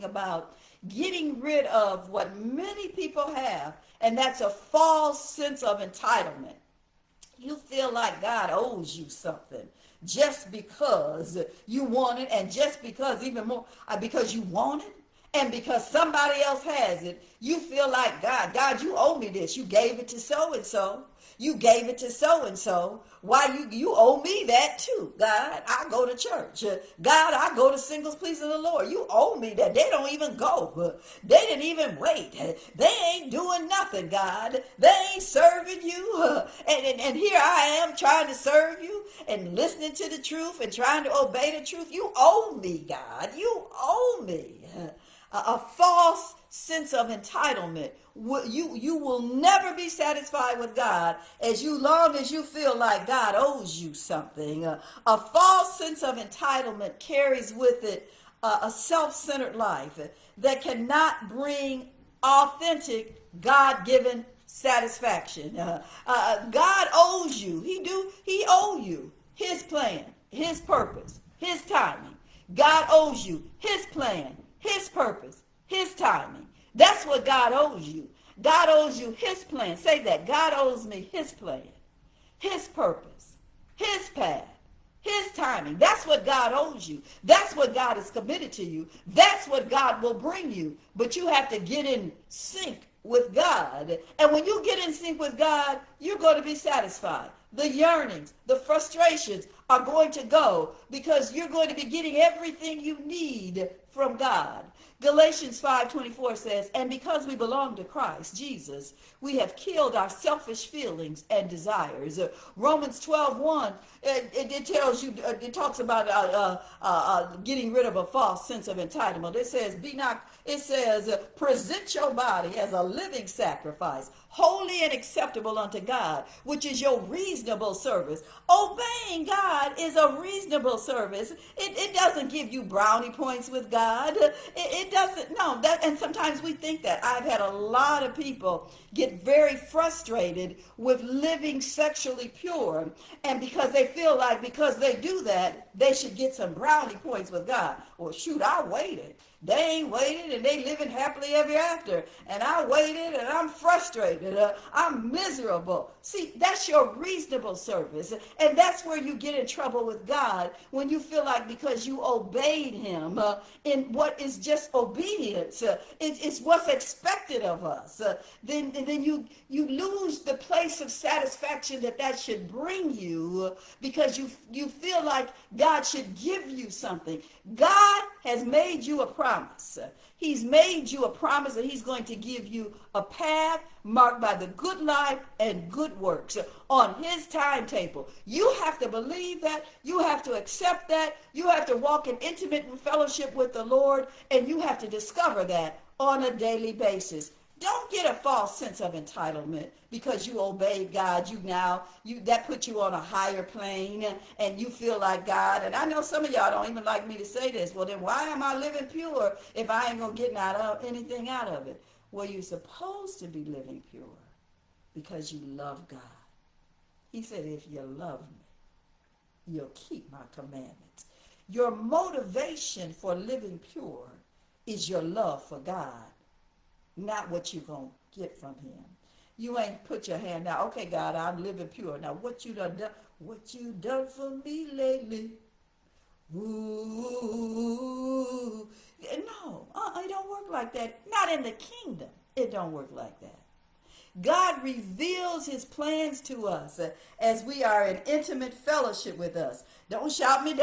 about getting rid of what many people have, and that's a false sense of entitlement. You feel like God owes you something just because you want it, and just because even more because you want it, and because somebody else has it, you feel like God, you owe me this. You gave it to so and so. You gave it to so and so. Why you owe me that too? God, I go to church. God, I go to singles pleasing the Lord. You owe me that. They don't even go. They didn't even wait. They ain't doing nothing, God. They ain't serving you. And here I am trying to serve you and listening to the truth and trying to obey the truth. You owe me, God. You owe me. A false sense of entitlement. You will never be satisfied with God as long as you feel like God owes you something. A false sense of entitlement carries with it a self-centered life that cannot bring authentic God-given satisfaction. God owes you. He owe you his plan, his purpose, his timing. God owes you his plan, his purpose, his timing. That's what God owes you. God owes you his plan. Say that. God owes me his plan, his purpose, his path, his timing. That's what God owes you. That's what God is committed to you. That's what God will bring you. But you have to get in sync with God. And when you get in sync with God, you're going to be satisfied. The yearnings, the frustrations are going to go because you're going to be getting everything you need from God. Galatians 5:24 says, and because we belong to Christ Jesus, we have killed our selfish feelings and desires. Romans 12:1, it tells you, it talks about getting rid of a false sense of entitlement. It says, present your body as a living sacrifice, holy and acceptable unto God, which is your reasonable service. Obeying God is a reasonable service. It doesn't give you brownie points with God. It doesn't, no, and sometimes we think that. I've had a lot of people get very frustrated with living sexually pure, and because they feel like because they do that, they should get some brownie points with God. Well, shoot, I waited. They ain't waited, and they living happily ever after. And I waited, and I'm frustrated. I'm miserable. See, that's your reasonable service. And that's where you get in trouble with God, when you feel like because you obeyed him in what is just obedience, it's what's expected of us, then you lose the place of satisfaction that should bring you, because you feel like God should give you something. God has made you a promise. He's made you a promise that he's going to give you a path marked by the good life and good works on his timetable. You have to believe that. You have to accept that. You have to walk in intimate fellowship with the Lord, and you have to discover that on a daily basis. Don't get a false sense of entitlement because you obeyed God. That put you on a higher plane, and you feel like God. And I know some of y'all don't even like me to say this. Well, then why am I living pure if I ain't gonna get anything out of it? Well, you're supposed to be living pure because you love God. He said, if you love me, you'll keep my commandments. Your motivation for living pure is your love for God, not what you're going to get from him. You ain't put your hand out, okay, God, I'm living pure. Now, what you done for me lately? Ooh. No, it don't work like that. Not in the kingdom. It don't work like that. God reveals his plans to us as we are in intimate fellowship with us. Don't shout me down.